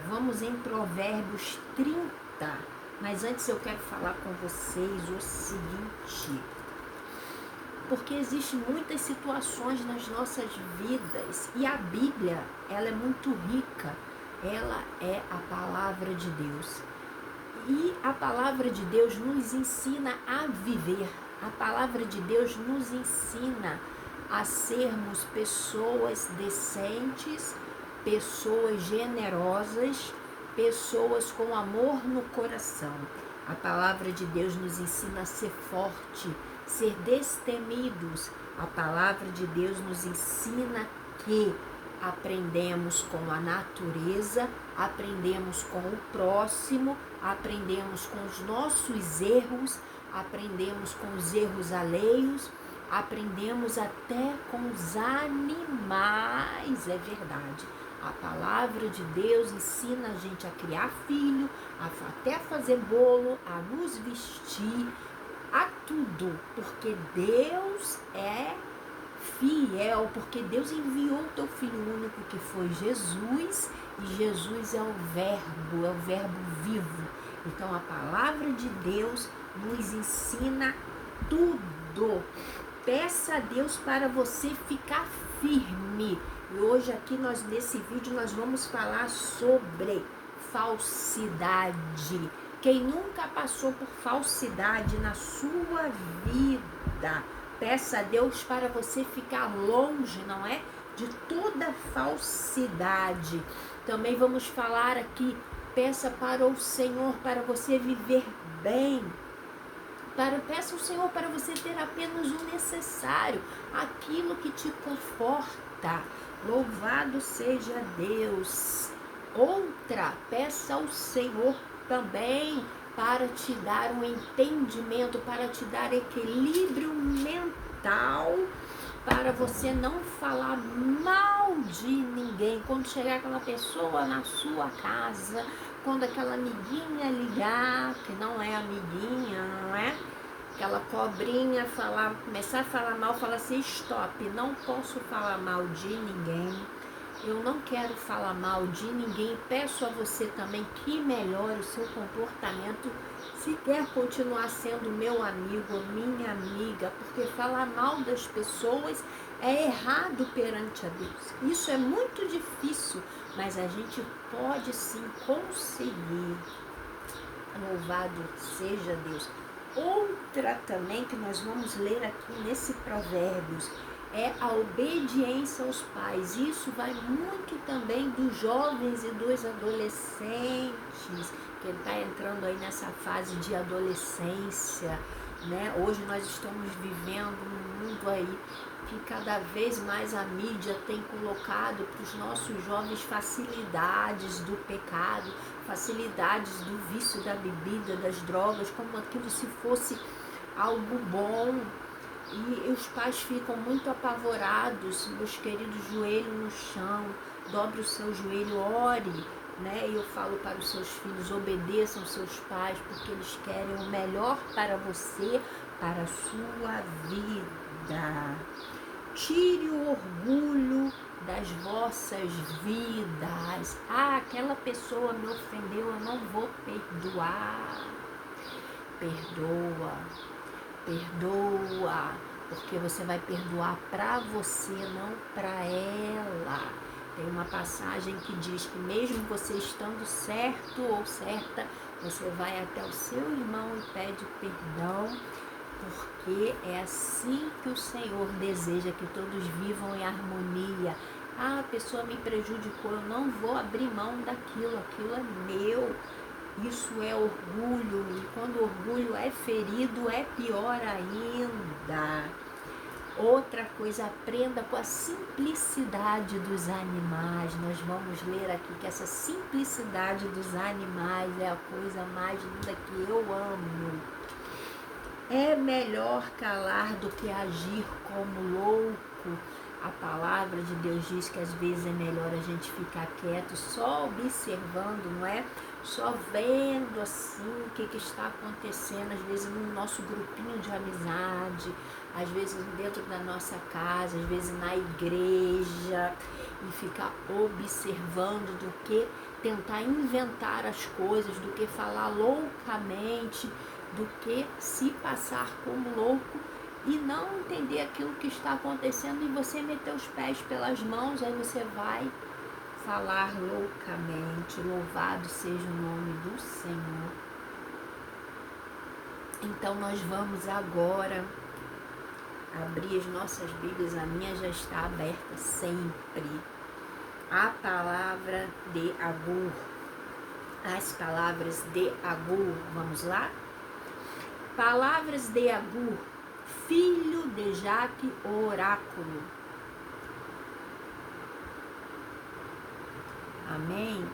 Vamos em Provérbios 30. Mas antes eu quero falar com vocês o seguinte. Porque existem muitas situações nas nossas vidas e a Bíblia, ela é muito rica. Ela é a palavra de Deus. E a palavra de Deus nos ensina a viver. A palavra de Deus nos ensina a sermos pessoas decentes, pessoas generosas, pessoas com amor no coração. A palavra de Deus nos ensina a ser forte, ser destemidos. A palavra de Deus nos ensina que aprendemos com a natureza, aprendemos com o próximo, aprendemos com os nossos erros, aprendemos com os erros alheios, aprendemos até com os animais, é verdade. A palavra de Deus ensina a gente a criar filho, até fazer bolo, a nos vestir, a tudo, porque Deus é fiel, porque Deus enviou o teu Filho único que foi Jesus, e Jesus é o verbo vivo. Então a palavra de Deus nos ensina tudo. Peça a Deus para você ficar firme. E hoje aqui nesse vídeo nós vamos falar sobre falsidade. Quem nunca passou por falsidade na sua vida, peça a Deus para você ficar longe, não é? De toda falsidade. Também vamos falar aqui, peça para o Senhor para você viver bem. Peça ao Senhor para você ter apenas o necessário, aquilo que te conforta. Louvado seja Deus. Outra, peça ao Senhor também para te dar um entendimento, para te dar equilíbrio mental, para você não falar mal de ninguém. Quando chegar aquela pessoa na sua casa, quando aquela amiguinha ligar, que não é amiguinha, não é? Aquela cobrinha começar a falar mal, fala assim, stop, não posso falar mal de ninguém. Eu não quero falar mal de ninguém. Peço a você também que melhore o seu comportamento se quer continuar sendo meu amigo, minha amiga, porque falar mal das pessoas é errado perante a Deus. Isso é muito difícil, mas a gente pode sim conseguir. Louvado seja Deus. Outra também que nós vamos ler aqui nesse Provérbios é a obediência aos pais. Isso vai muito também dos jovens e dos adolescentes, que ele está entrando aí nessa fase de adolescência, né? Hoje nós estamos vivendo um mundo aí que cada vez mais a mídia tem colocado para os nossos jovens facilidades do pecado, facilidades do vício da bebida, das drogas, como aquilo se fosse algo bom. E os pais ficam muito apavorados. Meus queridos, joelho no chão, dobre o seu joelho, ore, né? E eu falo para os seus filhos, obedeçam seus pais, porque eles querem o melhor para você, para a sua vida. Tire o orgulho das vossas vidas. Aquela pessoa me ofendeu, eu não vou perdoar. Perdoa, porque você vai perdoar para você, não para ela. Tem uma passagem que diz que mesmo você estando certo ou certa, você vai até o seu irmão e pede perdão, porque é assim que o Senhor deseja que todos vivam em harmonia. A pessoa me prejudicou, eu não vou abrir mão daquilo, aquilo é meu. Isso é orgulho, e quando o orgulho é ferido, é pior ainda. Outra coisa, aprenda com a simplicidade dos animais. Nós vamos ler aqui que essa simplicidade dos animais é a coisa mais linda que eu amo. É melhor calar do que agir como louco. A palavra de Deus diz que às vezes é melhor a gente ficar quieto, só observando, não é? Só vendo assim o que está acontecendo, às vezes no nosso grupinho de amizade, às vezes dentro da nossa casa, às vezes na igreja, e ficar observando do que tentar inventar as coisas, do que falar loucamente, do que se passar como louco e não entender aquilo que está acontecendo e você meter os pés pelas mãos, aí você vai falar loucamente. Louvado seja o nome do Senhor. Então nós vamos agora abrir as nossas Bíblias. A minha já está aberta sempre. A palavra de Agur. As palavras de Agur. Vamos lá? Palavras de Agur, filho de Jaque, oráculo. Amém?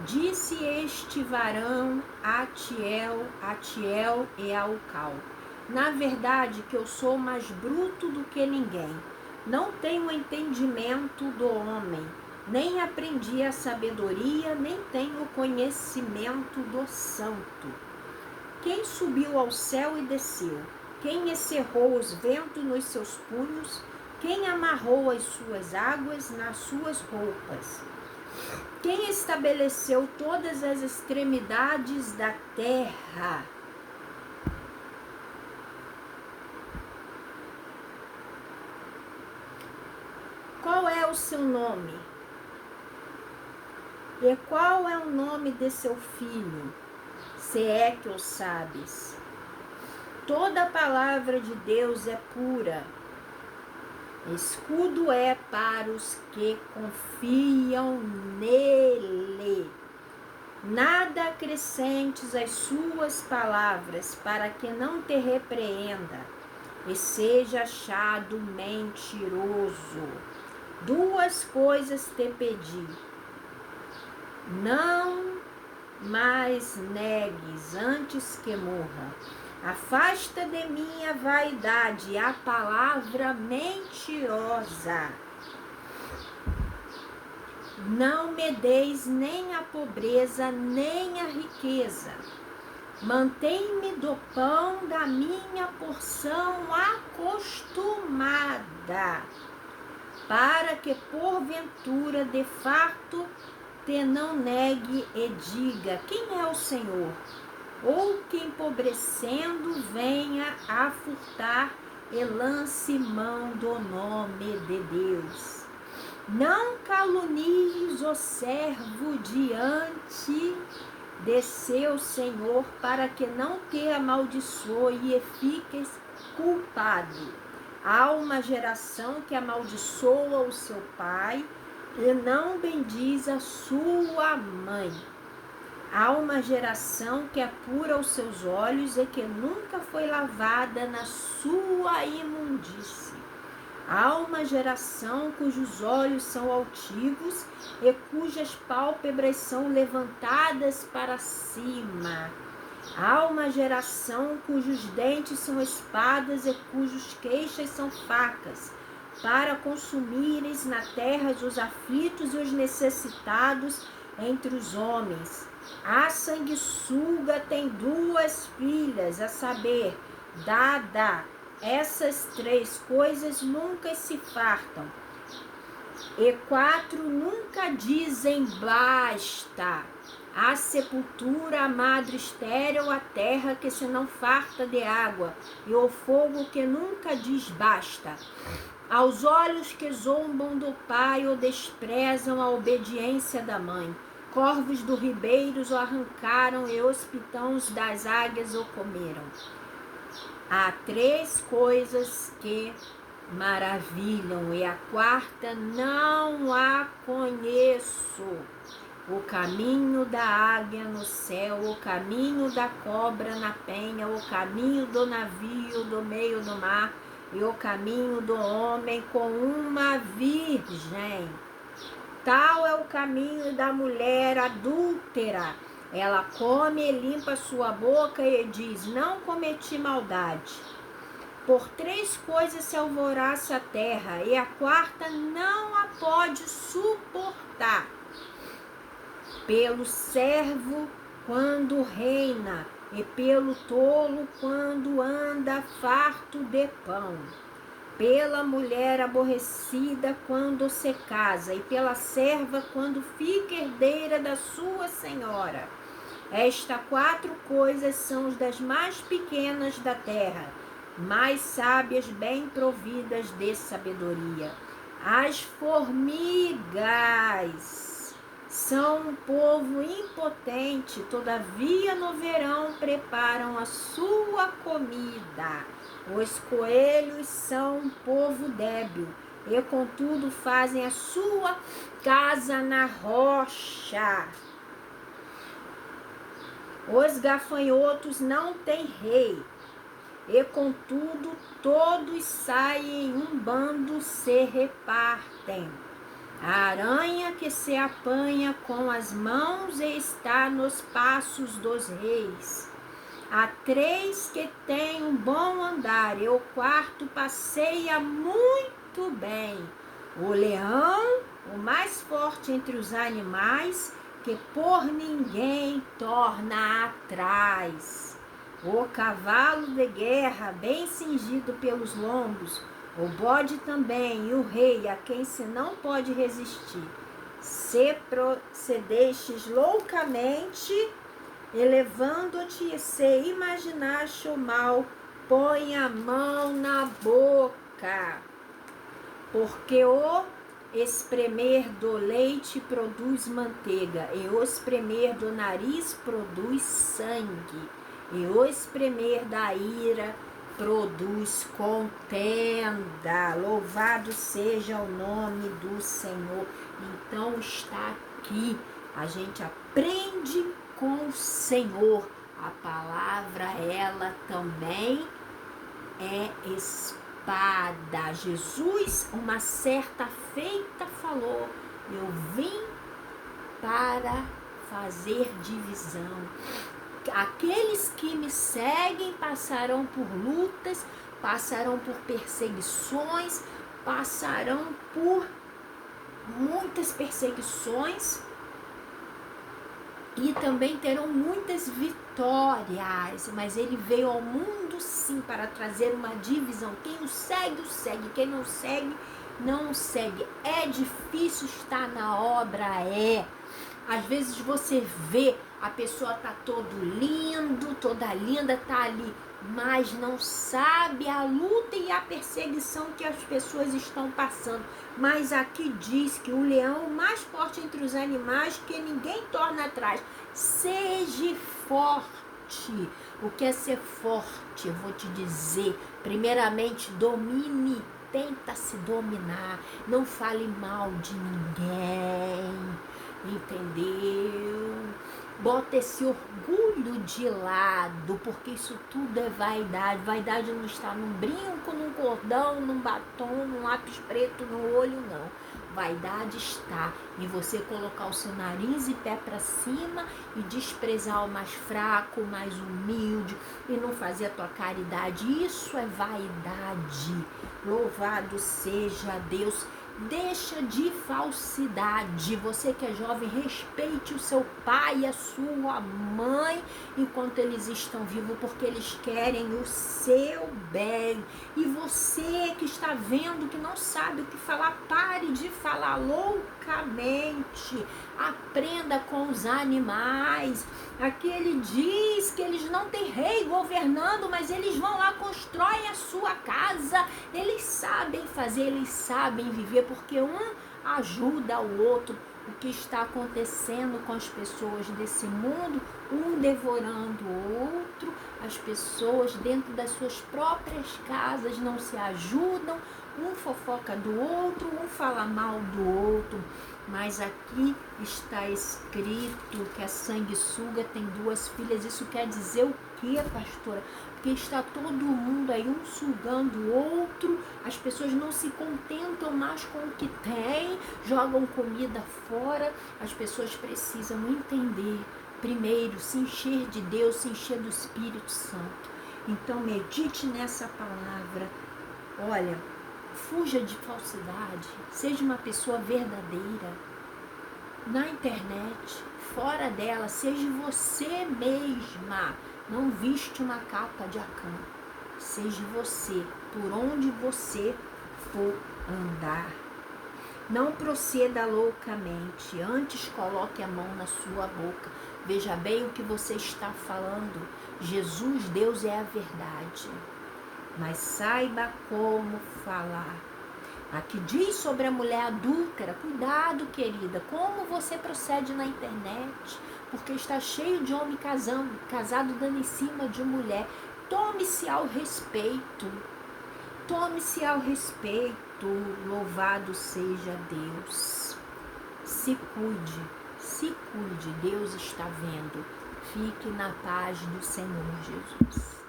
Disse este varão a Atiel e a Ucal: na verdade que eu sou mais bruto do que ninguém. Não tenho entendimento do homem, nem aprendi a sabedoria, nem tenho conhecimento do santo. Quem subiu ao céu e desceu? Quem encerrou os ventos nos seus punhos? Quem amarrou as suas águas nas suas roupas? Quem estabeleceu todas as extremidades da terra? Qual é o seu nome? E qual é o nome de seu filho? Se é que o sabes. Toda a palavra de Deus é pura. Escudo é para os que confiam nele. Nada acrescentes às suas palavras, para que não te repreenda e seja achado mentiroso. Duas coisas te pedi. Não mais negues antes que morra. Afasta de mim a vaidade, a palavra mentirosa. Não me deis nem a pobreza, nem a riqueza. Mantém-me do pão da minha porção acostumada, para que porventura de fato te não negue e diga: quem é o Senhor? Ou que empobrecendo venha a furtar e lance mão do nome de Deus. Não calunies o servo diante de seu Senhor, para que não te amaldiçoe e fiques culpado. Há uma geração que amaldiçoa o seu pai e não bendiz a sua mãe. Há uma geração que apura os seus olhos e que nunca foi lavada na sua imundície. Há uma geração cujos olhos são altivos e cujas pálpebras são levantadas para cima. Há uma geração cujos dentes são espadas e cujos queixas são facas, para consumires na terra os aflitos e os necessitados entre os homens. A sanguessuga tem duas filhas, a saber, Dada. Essas três coisas nunca se fartam. E quatro nunca dizem basta. A sepultura, a madre estéril, a terra que se não farta de água, e o fogo que nunca diz basta. Aos olhos que zombam do pai ou desprezam a obediência da mãe. Corvos do ribeiros o arrancaram e os pitões das águias o comeram. Há três coisas que maravilham e a quarta não a conheço. O caminho da águia no céu, o caminho da cobra na penha, o caminho do navio do meio do mar e o caminho do homem com uma virgem. Tal é o caminho da mulher adúltera. Ela come e limpa sua boca e diz: não cometi maldade. Por três coisas se alvoroça a terra, e a quarta não a pode suportar. Pelo servo quando reina, e pelo tolo quando anda farto de pão. pela mulher aborrecida quando se casa, e pela serva quando fica herdeira da sua senhora. Estas 4 coisas são as das mais pequenas da terra, mais sábias, bem providas de sabedoria. As formigas são um povo impotente, todavia no verão preparam a sua comida. Os coelhos são um povo débil, e contudo fazem a sua casa na rocha. Os gafanhotos não têm rei, e contudo todos saem em um bando, se repartem. A aranha que se apanha com as mãos e está nos passos dos reis. Há 3 que têm um bom andar, e o 4º passeia muito bem. O leão, o mais forte entre os animais, que por ninguém torna atrás. O cavalo de guerra, bem cingido pelos lombos, o bode também, e o rei, a quem se não pode resistir. Se procedestes loucamente, elevando-te, se imaginaste o mal, põe a mão na boca. Porque o espremer do leite produz manteiga, e o espremer do nariz produz sangue, e o espremer da ira produz contenda. Louvado seja o nome do Senhor. Então está aqui, a gente aprende com o Senhor. A palavra, ela também é espada. Jesus, uma certa feita, falou: eu vim para fazer divisão. Aqueles que me seguem passarão por lutas, passarão por perseguições, passarão por muitas perseguições e também terão muitas vitórias. Mas ele veio ao mundo sim para trazer uma divisão. Quem o segue, quem não segue, não segue. É difícil estar na obra, é. Às vezes você vê a pessoa tá todo lindo, toda linda, tá ali, mas não sabe a luta e a perseguição que as pessoas estão passando. Mas aqui diz que o leão, o mais forte entre os animais, que ninguém torna atrás. Seja forte. O que é ser forte? Eu vou te dizer. Primeiramente, domine. Tenta se dominar. Não fale mal de ninguém. Entendeu? Bota esse orgulho de lado, porque isso tudo é vaidade. Vaidade não está num brinco, num cordão, num batom, num lápis preto no olho, não. Vaidade está em você colocar o seu nariz e pé para cima e desprezar o mais fraco, o mais humilde e não fazer a tua caridade. Isso é vaidade. Louvado seja Deus. Deixa de falsidade. Você que é jovem, respeite o seu pai e a sua mãe enquanto eles estão vivos, porque eles querem o seu bem. E você que está vendo, que não sabe o que falar, pare de falar loucamente. Aprenda com os animais. Aqui ele diz que eles não têm rei governando, mas eles vão lá, constroem a sua casa. Eles sabem fazer, eles sabem viver, porque um ajuda o outro. O que está acontecendo com as pessoas desse mundo, um devorando o outro, as pessoas dentro das suas próprias casas não se ajudam, um fofoca do outro, um fala mal do outro. Mas aqui está escrito que a sanguessuga tem 2 filhas. Isso quer dizer o quê, pastora? Porque está todo mundo aí, um sugando o outro. As pessoas não se contentam mais com o que tem, jogam comida fora. As pessoas precisam entender, primeiro, se encher de Deus, se encher do Espírito Santo. Então medite nessa palavra. Olha, fuja de falsidade, seja uma pessoa verdadeira. Na internet, fora dela, seja você mesma. Não viste uma capa de Acã. Seja você, por onde você for andar. Não proceda loucamente, antes coloque a mão na sua boca. Veja bem o que você está falando. Jesus, Deus é a verdade, mas saiba como falar. Aqui diz sobre a mulher adúltera. Cuidado, querida, como você procede na internet, porque está cheio de homem casado dando em cima de mulher. Tome-se ao respeito. Tome-se ao respeito. Louvado seja Deus. Se cuide. Se cuide. Deus está vendo. Fique na paz do Senhor Jesus.